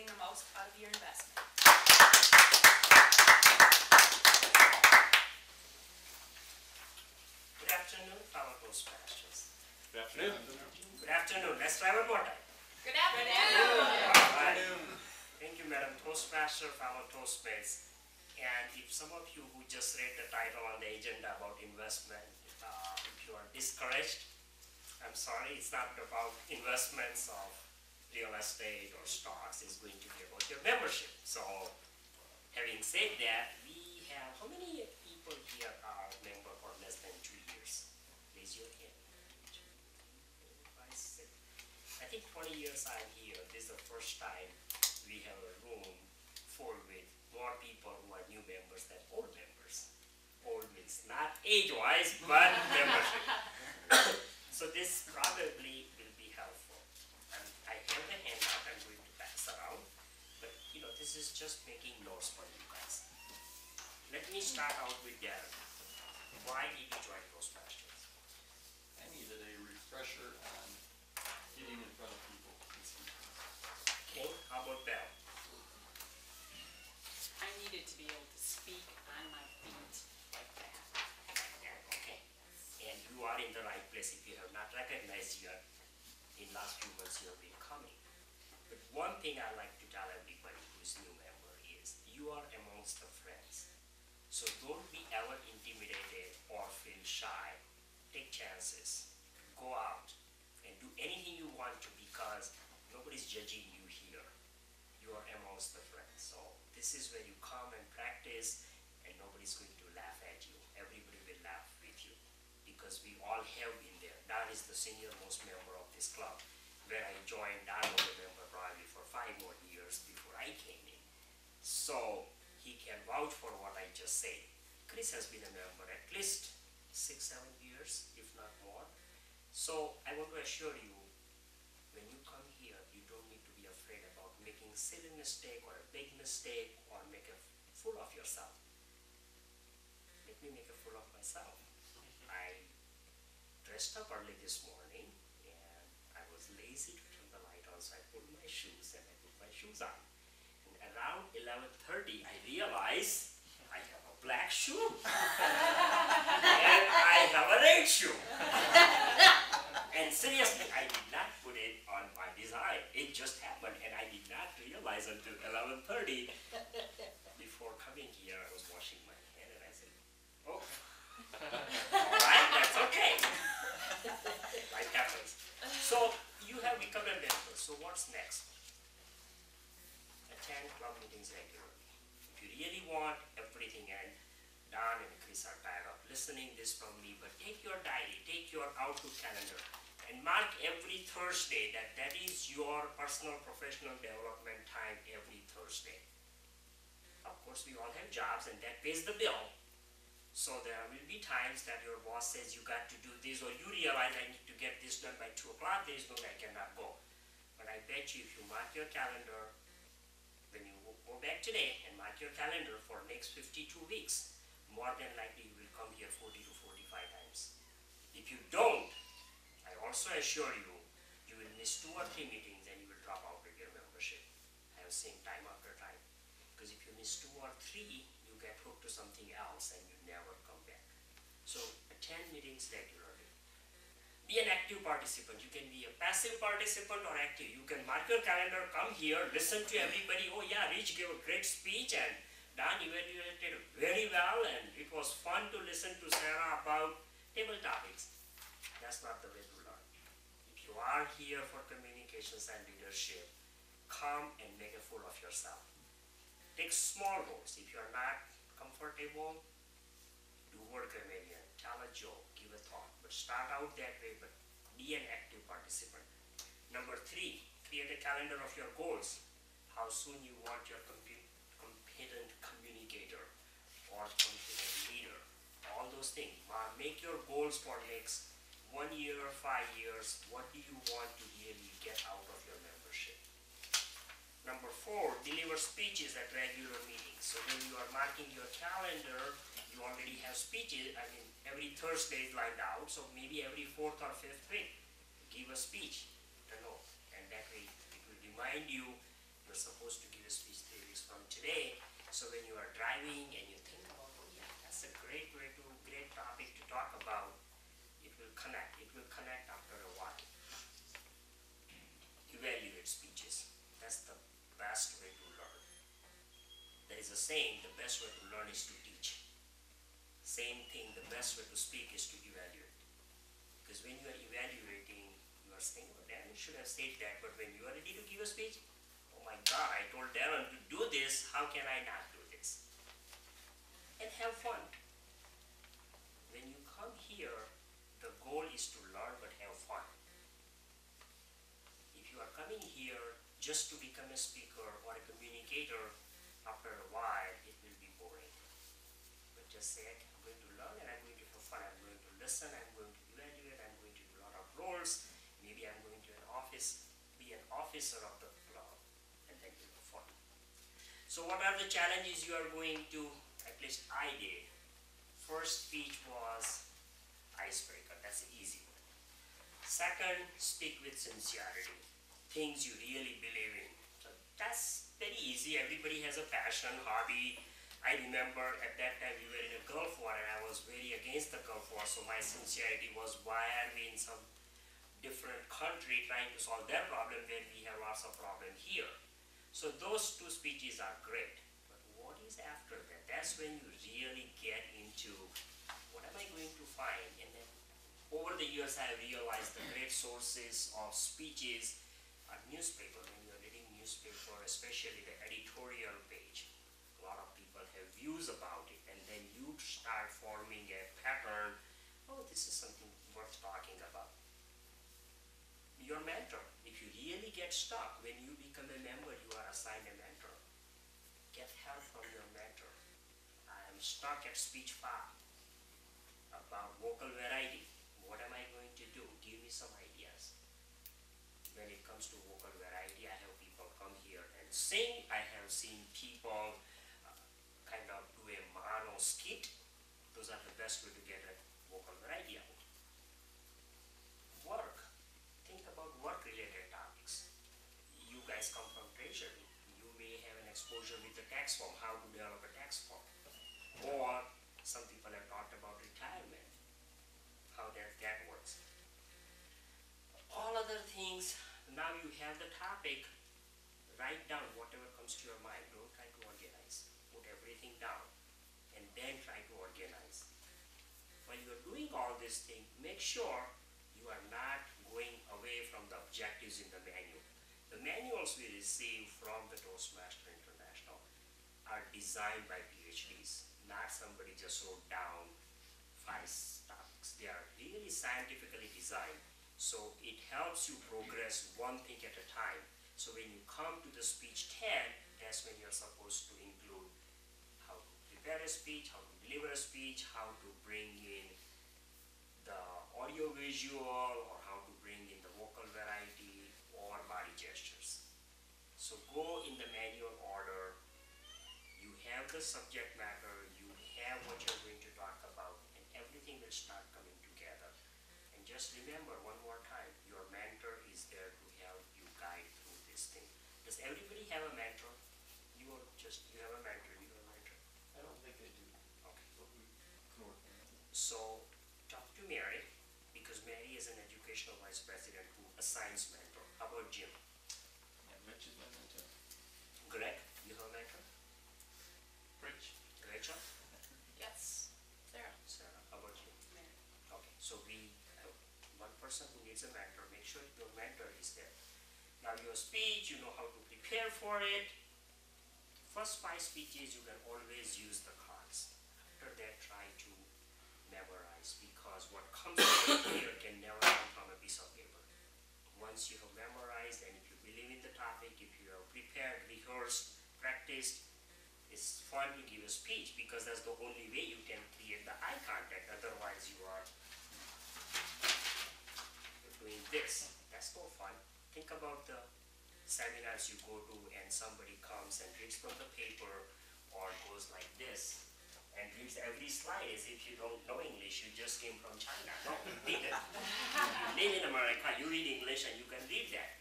the most out of your investment. Good afternoon, fellow Toastmasters. Good afternoon. Good afternoon. Let's try one more time. Good afternoon. All right. Thank you, Madam Toastmaster, fellow Toastmates. And if some of you who just read the title on the agenda about investment, if you are discouraged, I'm sorry, it's not about investments of real estate or stocks. It's going to be about your membership. So, having said that, we have, how many people here are member for less than 2 years? Raise your hand. 2, 3, 4, 5, 6. I think 20 years I'm here. This is the first time we have a room full with more people who are new members than old members. Old means not age-wise, but membership. So this probably will be helpful. And I have the handout I'm going to pass around, but you know, this is just making notes for you guys. Let me start out with Darren. Why did you join Toastmasters? I needed a refresher on getting in front of people and speaking. Okay, how about Belle? I needed to be able to speak on my feet like that. Okay, and you are in the right place if you have not recognized yet. In last few months you have been coming. But one thing I like to tell everybody who is new member is you are amongst the friends. So don't be ever intimidated or feel shy. Take chances. Go out and do anything you want to because nobody's judging you here. You are amongst the friends. So this is where you come and practice and nobody's going to laugh at you. Everybody will laugh with you because we all have been there. Don is the senior most member of this club. Where I joined, Don was a member probably for 5 more years before I came in. So he can vouch for what I just said. Chris has been a member at least 6-7 years, if not more. So I want to assure you, when you come here, you don't need to be afraid about making a silly mistake or a big mistake or make a fool of yourself. Let me make a fool of myself. I dressed up early this morning and I was lazy to turn the light on, so I put my shoes and I put my shoes on. And around 11:30, I realized I have a black shoe and I have a red shoe. And seriously, I did not put it on my design. It just happened and I did not realize until 11:30. Before coming here, I was washing my hand and I said, oh, alright, that's okay. Life happens. So you have become a member. So what's next? Attend club meetings regularly. If you really want everything, and Don and Chris are tired of listening this from me, but take your diary, take your Outlook calendar, and mark every Thursday that is your personal professional development time every Thursday. Of course, we all have jobs and that pays the bill. So there will be times that your boss says you got to do this, or you realize I need to get this done by 2 o'clock, there is no way I cannot go. But I bet you if you mark your calendar, when you go back today and mark your calendar for next 52 weeks, more than likely you will come here 40 to 45 times. If you don't, I also assure you, you will miss 2 or 3 meetings and you will drop out with your membership. I have seen time after time. Because if you miss 2 or 3, you get hooked to something else and you never come back. So attend meetings regularly. Be an active participant. You can be a passive participant or active. You can mark your calendar, come here, listen to everybody. Oh yeah, Rich gave a great speech and Don evaluated very well and it was fun to listen to Sarah about table topics. That's not the way to learn. If you are here for communications and leadership, come and make a fool of yourself. Take small goals. If you are not comfortable, do word comedian, tell a joke, give a thought. But start out that way, but be an active participant. Number 3, create a calendar of your goals. How soon you want your competent communicator or competent leader. All those things. Make your goals for next 1 year, 5 years. What do you want to really get out of your membership? Number 4, deliver speeches at regular meetings. So when you are marking your calendar, you already have speeches. I mean, every Thursday is lined out, so maybe every 4th or 5th week, give a speech. And that way it will remind you You're supposed to give a speech 3 weeks from today. So when you are driving and you think about, oh yeah, that's a great topic to talk about, it will connect. It will connect after a while. Evaluate speeches. That's the best way to learn. There is a saying, the best way to learn is to teach. Same thing, the best way to speak is to evaluate. Because when you are evaluating, you are saying, oh, Darren should have said that, but when you are ready to give a speech, oh my God, I told Darren to do this, how can I not do this? And have fun. When you come here, the goal is to learn but have fun. If you are coming here just to become a speaker or a communicator, after a while it will be boring. But just say, I'm going to learn and I'm going to have fun. I'm going to listen, I'm going to evaluate, I'm going to do a lot of roles. Maybe I'm going to be an officer of the club, and then you have fun. So what are the challenges you are going to, at least I did. First speech was icebreaker, that's the easy one. Second, speak with sincerity, things you really believe in. So that's very easy, everybody has a passion, hobby. I remember at that time we were in a Gulf War and I was very against the Gulf War, so my sincerity was, why are we in some different country trying to solve their problem when we have lots of problem here? So those two speeches are great, but what is after that? That's when you really get into what am I going to find? And then over the years I realized the great sources of speeches are newspaper. When you are reading newspaper, especially the editorial page, a lot of people have views about it, and then you start forming a pattern. Oh, this is something worth talking about. Your mentor, if you really get stuck, when you become a member, you are assigned a mentor. Get help from your mentor. I am stuck at speech 5 about vocal variety. What am I going to do? Give me some ideas. When it comes to vocal variety, I have people come here and sing. I have seen people kind of do a mono skit. Those are the best way to get a vocal variety out. Work. Think about work-related topics. You guys come from treasury. You may have an exposure with the tax form, how to develop a tax form. Or some people have talked about retirement, how that works. All other things, now you have the topic, write down whatever comes to your mind. Don't try to organize. Put everything down and then try to organize. While you're doing all these things, make sure you are not going away from the objectives in the manual. The manuals we receive from the Toastmasters International are designed by PhDs. Not somebody just wrote down 5 topics. They are really scientifically designed. So it helps you progress one thing at a time. So when you come to the speech 10, that's when you're supposed to include how to prepare a speech, how to deliver a speech, how to bring in the audio visual, or how to bring in the vocal variety or body gestures. So go in the manual order. You have the subject matter, you have what you're going to talk about, and everything will start coming together. And just remember one more time, your mentor is there to help you guide through this thing. Does everybody have a mentor? You have a mentor, you have a mentor? I don't think they do, Okay. but we can work on it. So talk to Mary, because Mary is an educational vice president who assigns mentor. How about Jim? Yeah, Rich is my mentor. Greg, you have a mentor? Rich. Rachel? Yes. Sarah. Sarah, how about you? Mary. Okay, so we have one person who needs a mentor. Make sure your mentor is there. Now your speech, you know how to prepare for it. First 5 speeches, you can always use the cards. After that, try to memorize, because what comes out here can never come from a piece of paper. Once you have memorized, and if you believe in the topic, if you have prepared, rehearsed, practiced, it's fun to give a speech, because that's the only way you can create the eye contact. Otherwise you are doing this. That's no fun. Think about the seminars you go to and somebody comes and reads from the paper or goes like this and reads every slide as if you don't know English, you just came from China. No, you didn't. You live in America, you read English and you can read that.